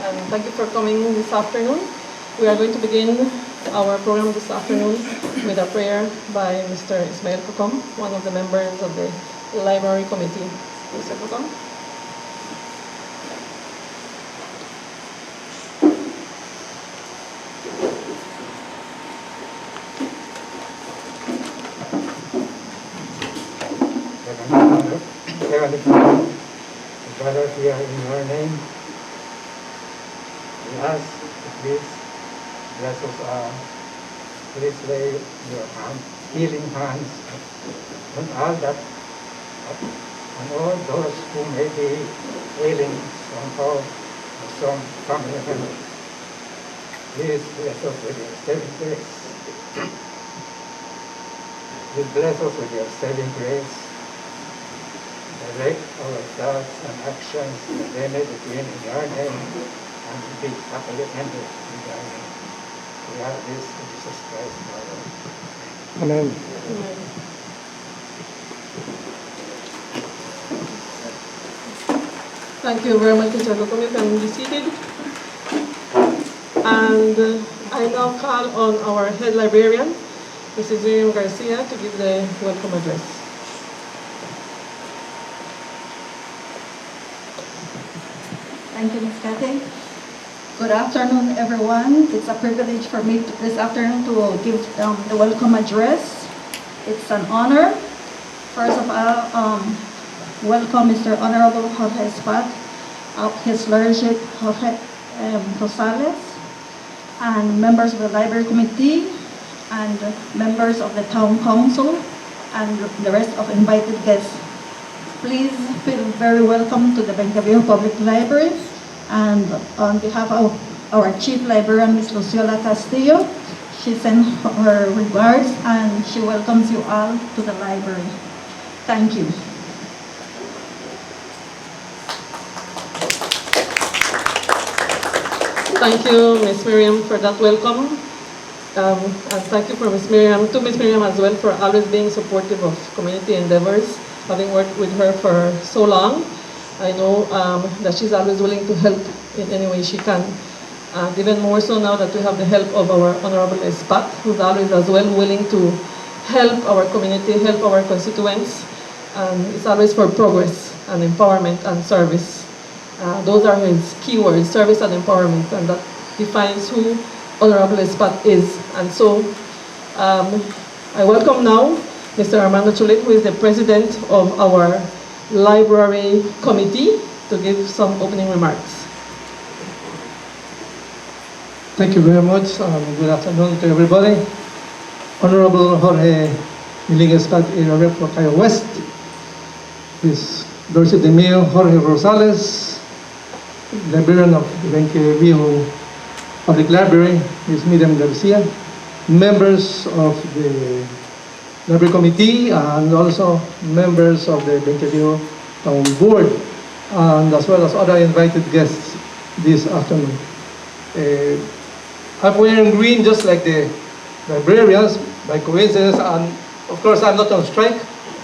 and thank you for coming this afternoon. We are going to begin our program this afternoon with a prayer by Mr. Ismael Cocom, one of the members of the Library Committee. Mr. Cocom. Heavenly Father, we gather here in your name. We ask to please bless us. Please lay your healing hands on all those who may be ailing somehow or some family member. Please bless us with your saving grace. Please bless us with your saving grace. Direct our thoughts and actions that they may begin in your name and be happily ended in your name. We have this in Jesus Christ, our Lord. Amen. Amen. Thank you very much, Mr. Cocom. You can be seated. And I now call on our head librarian, Mrs. Valdez-Garcia, to give the welcome address. Thank you, Ms. Cathy. Good afternoon, everyone. It's a privilege for me this afternoon to give the welcome address. It's an honor. First of all, welcome Mr. Honorable Jorge Espat, His Lordship Jorge Rosales, and members of the Library Committee, and members of the Town Council, and the rest of invited guests. Please feel very welcome to the Benque Viejo Public Library. And on behalf of our Chief Librarian, Ms. Luciola Castillo, she sends her regards and she welcomes you all to the library. Thank you. Thank you, Ms. Miriam, for that welcome. And thank you to Ms. Miriam as well for always being supportive of community endeavors. Having worked with her for so long, I know that she's always willing to help in any way she can. And even more so now that we have the help of our Honorable Espat, who's always as well willing to help our community, help our constituents. And it's always for progress and empowerment and service. Those are his keywords, service and empowerment, and that defines who Honorable Espat is. And so I welcome now Mr. Armando Chulet, who is the president of our Library Committee, to give some opening remarks. Thank you very much. Good afternoon to everybody. Honorable Jorge Milin Espat, Area Rep for Cayo West. His Lordship the Mayor Jorge Rosales, Librarian of the Benque Viejo Public Library, Ms. Miriam Garcia, members of the Library Committee, and also members of the Benque Viejo Town Board, and as well as other invited guests this afternoon. I'm wearing green just like the librarians by coincidence, and of course I'm not on strike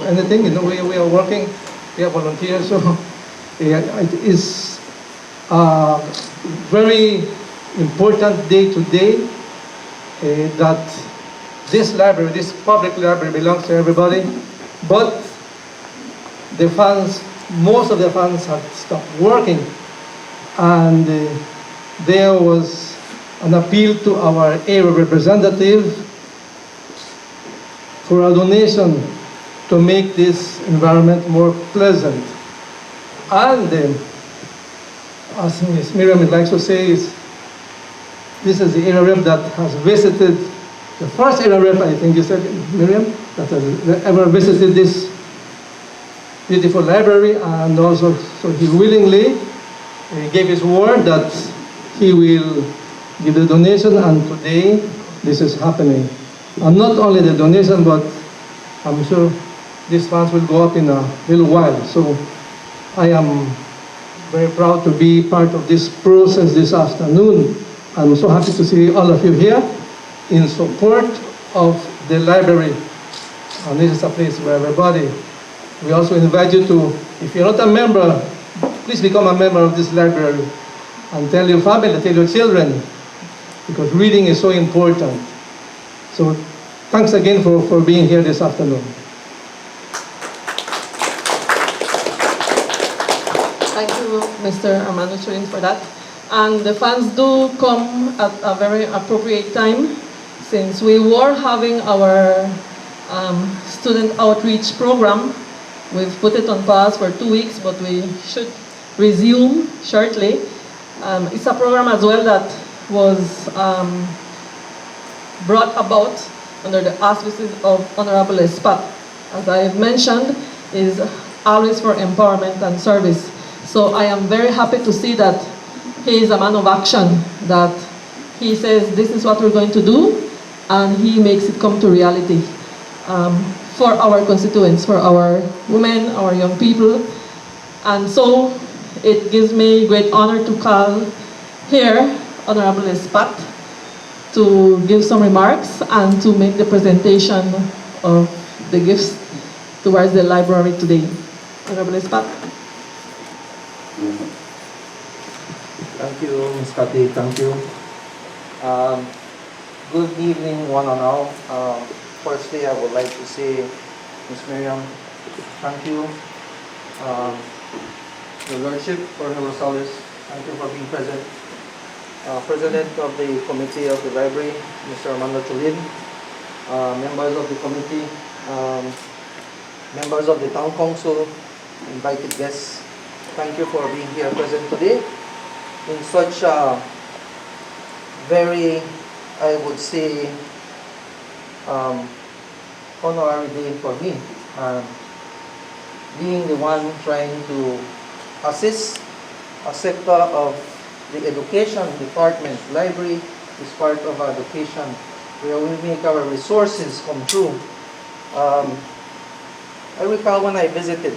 or anything. You know, we are working, we are volunteers, so it is a very important day today that this library, this public library, belongs to everybody, but the funds, most of the funds have stopped working, and there was an appeal to our area representative for a donation to make this environment more pleasant. And as Ms. Miriam likes to say, this is the area rep that has visited, the first area rep, I think you said, Miriam, that has ever visited this beautiful library, and also, so he willingly gave his word that he will give the donation, and today this is happening. And not only the donation, but I'm sure these funds will go up in a little while. So I am very proud to be part of this process this afternoon. I'm so happy to see all of you here in support of the library. And this is a place where everybody, we also invite you to, if you're not a member, please become a member of this library. and tell your family, tell your children, because reading is so important. So thanks again for being here this afternoon. Thank you, Mr. Armando Churin, for that. And the funds do come at a very appropriate time, since we were having our student outreach program. We've put it on pause for 2 weeks, but we should resume shortly. It's a program as well that was brought about under the auspices of Honorable Espat. As I've mentioned, is always for empowerment and service. So I am very happy to see that he is a man of action, that he says this is what we're going to do, and he makes it come to reality for our constituents, for our women, our young people. And so it gives me great honor to call here Honorable Espat to give some remarks and to make the presentation of the gifts towards the library today. Honorable Espat. Thank you, Ms. Cathy. Thank you. Good evening, one and all. Firstly, I would like to say, Ms. Miriam, thank you. Your Lordship, Jorge Rosales, thank you for being present. President of the Committee of the Library, Mr. Armando Churin, members of the committee, members of the Town Council, invited guests, thank you for being here present today in such a very, I would say, honorary day for me. Being the one trying to assist a sector of the education department. Library is part of our education, where we make our resources come true. I recall when I visited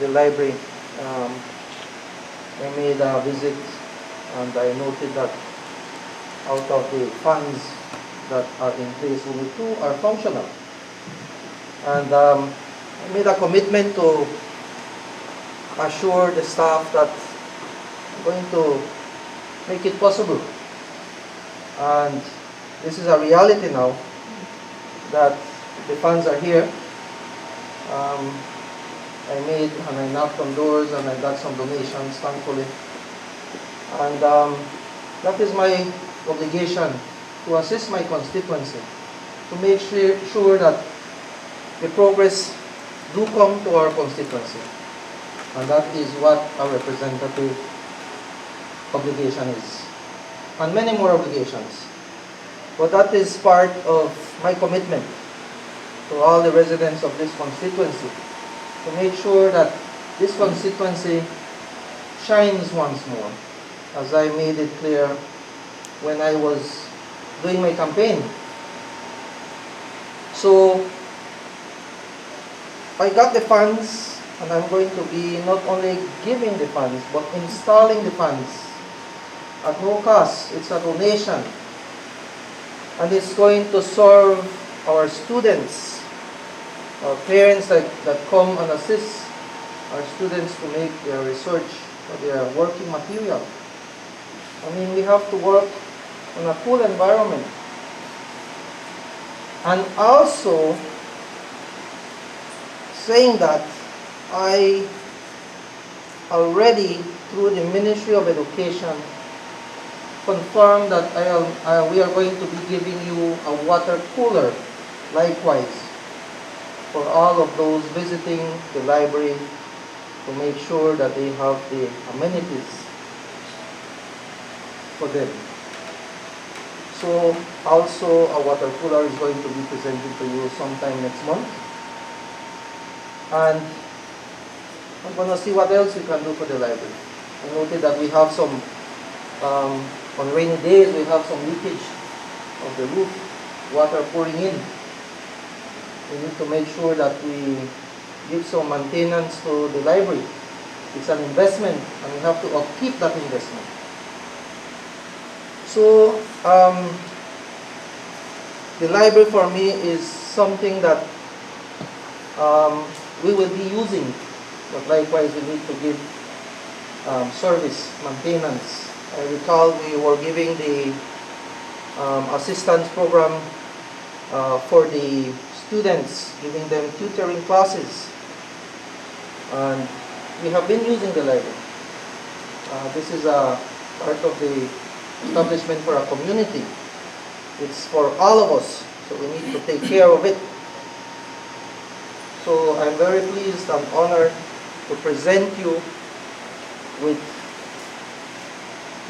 the library, I made a visit and I noted that out of the funds that are in place, only 2 are functional. And I made a commitment to assure the staff that I'm going to make it possible. And this is a reality now, that the funds are here. I made and I knocked on doors and I got some donations, thankfully. And that is my obligation, to assist my constituency, to make sure that the progress do come to our constituency. And that is what our representative obligation is. And many more obligations. But that is part of my commitment to all the residents of this constituency, to make sure that this constituency shines once more, as I made it clear when I was doing my campaign. So I got the funds, and I'm going to be not only giving the funds, but installing the funds at no cost. It's a donation, and it's going to serve our students, our parents that come and assist our students to make their research or their working material. I mean, we have to work in a cool environment. And also, saying that, I already, through the Ministry of Education, confirmed that we are going to be giving you a water cooler, likewise, for all of those visiting the library, to make sure that they have the amenities for them. So also a water cooler is going to be presented to you sometime next month. And I'm going to see what else we can do for the library. I noted that we have some, on rainy days, we have some leakage of the roof, water pouring in. We need to make sure that we give some maintenance to the library. It's an investment, and we have to upkeep that investment. So, the library for me is something that we will be using, but likewise we need to give service, maintenance, I recall we were giving the assistance program for the students, giving them tutoring classes. And we have been using the library. This is a part of the establishment for a community. It's for all of us, so we need to take care of it. So I'm very pleased and honored to present you with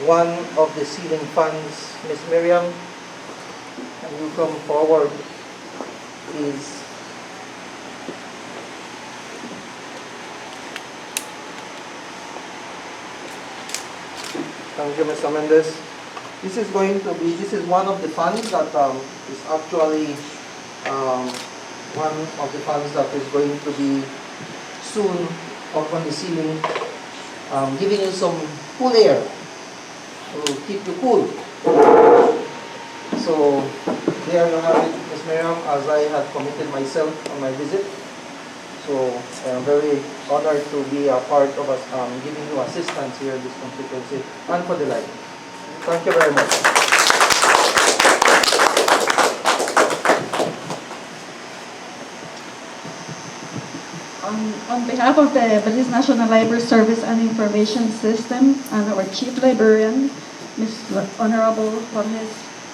one of the ceiling fans. Miss Miriam, can you come forward, please? Thank you, Mr. Mendez. This is one of the funds that is actually one of the funds that is going to be soon up on the ceiling, giving you some cool air to keep you cool. So there you have it, Ms. Miriam, as I had committed myself on my visit. So I am very honored to be a part of us giving you assistance here at this constituency and for the library. Thank you very much. On behalf of the Belize National Library Service and Information System and our Chief Librarian, Mr. Honorable Jorge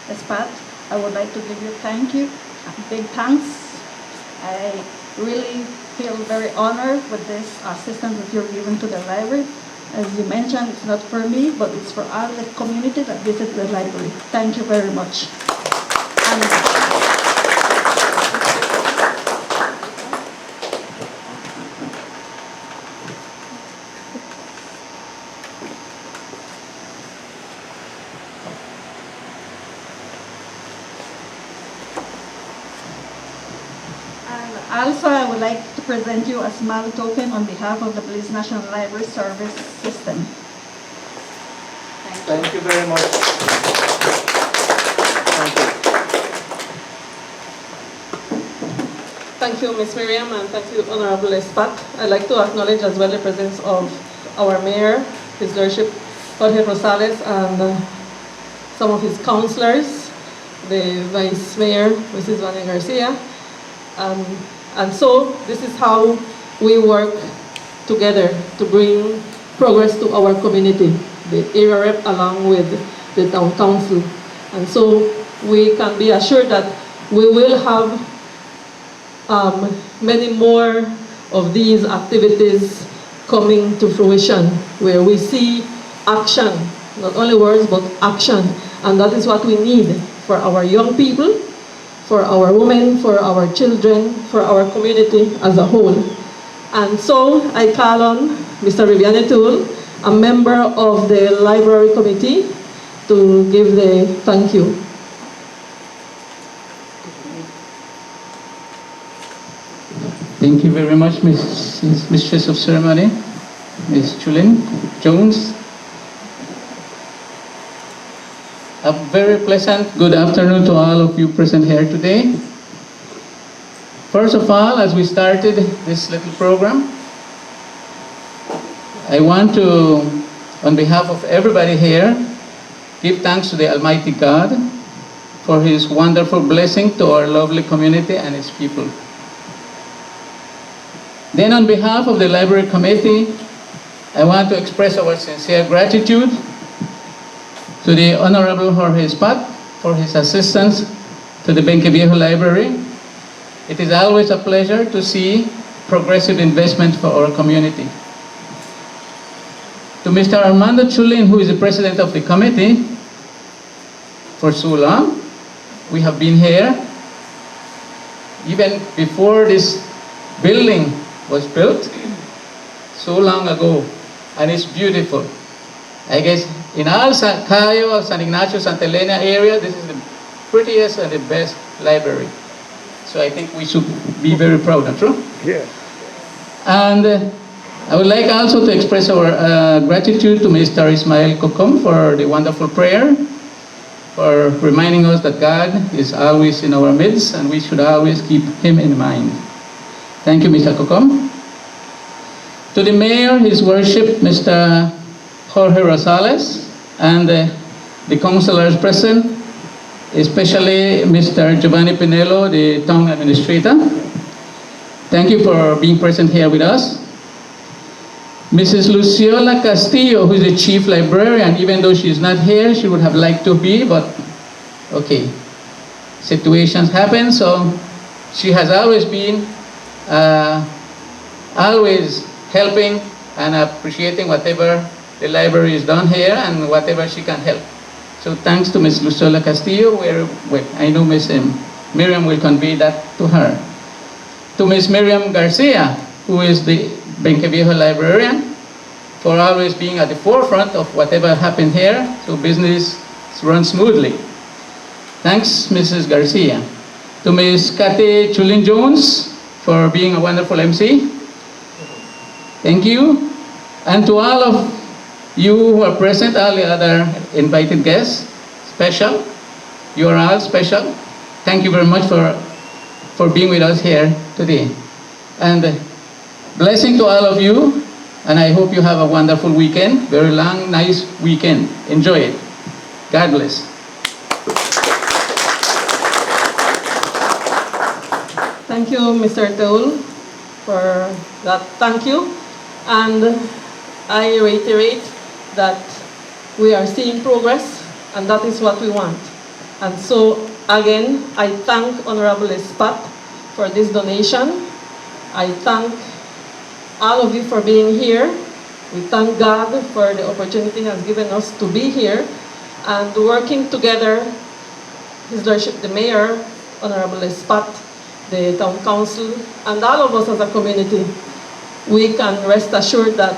Espat, I would like to give you big thanks. I really feel very honored with this assistance that you're giving to the library. As you mentioned, it's not for me, but it's for all the community that visit the library. Thank you very much. Also, I would like to present you a small token on behalf of the Belize National Library Service System. Thank you very much. Thank you. Thank you, Ms. Miriam, and thank you, Honorable Espat. I'd like to acknowledge as well the presence of our mayor, His Lordship Jorge Rosales, and some of his councillors, the Vice Mayor, Mrs. Valdez-Garcia. And so this is how we work together to bring progress to our community, the area rep along with the town council. And so we can be assured that we will have many more of these activities coming to fruition, where we see action, not only words, but action. And that is what we need for our young people, for our women, for our children, for our community as a whole. And so I call on Mr. Viviane Tool, a member of the Library Committee, to give the thank you. Thank you very much, Mistress of Ceremony, Ms. Chulin Jones. A very pleasant good afternoon to all of you present here today. First of all, as we started this little program, I want to, on behalf of everybody here, give thanks to the Almighty God for His wonderful blessing to our lovely community and its people. Then on behalf of the Library Committee, I want to express our sincere gratitude to the Honorable Jorge Espat for his assistance to the Benque Viejo Library. It is always a pleasure to see progressive investment for our community. To Mr. Armando Chulin, who is the president of the committee, for so long, we have been here, even before this building was built, so long ago, and it's beautiful. I guess in all San Cayo, San Ignacio, Santa Elena area, this is the prettiest and the best library. So I think we should be very proud, not true? Yeah. And I would like also to express our gratitude to Mr. Ismael Kokom for the wonderful prayer, for reminding us that God is always in our midst and we should always keep Him in mind. Thank you, Mr. Kokom. To the Mayor, His Worship, Mr. Jorge Rosales, and the councilors present, especially Mr. Giovanni Pinello, the town administrator. Thank you for being present here with us. Mrs. Luciola Castillo, who is the chief librarian, even though she's not here, she would have liked to be, but okay, situations happen, so she has always been always helping and appreciating whatever the library is done here and whatever she can help. So thanks to Ms. Luciola Castillo, I know Ms. Miriam will convey that to her. To Ms. Miriam Garcia, who is the Benque Viejo librarian, for always being at the forefront of whatever happened here, so business runs smoothly. Thanks, Mrs. Garcia. To Ms. Cathy Chulin-Jones for being a wonderful MC. Thank you. And to all of you who are present, all the other invited guests, special. You are all special. Thank you very much for being with us here today. And blessing to all of you, and I hope you have a wonderful weekend, very long, nice weekend. Enjoy it. God bless. Thank you, Mr. Teul, for that. Thank you. And I reiterate that we are seeing progress, and that is what we want. And so, again, I thank Honorable Espat for this donation. I thank all of you for being here. We thank God for the opportunity He has given us to be here and working together, His Lordship the Mayor, Honorable Espat, the Town Council, and all of us as a community. We can rest assured that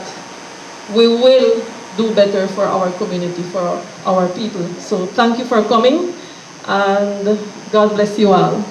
we will do better for our community, for our people. So thank you for coming, and God bless you all.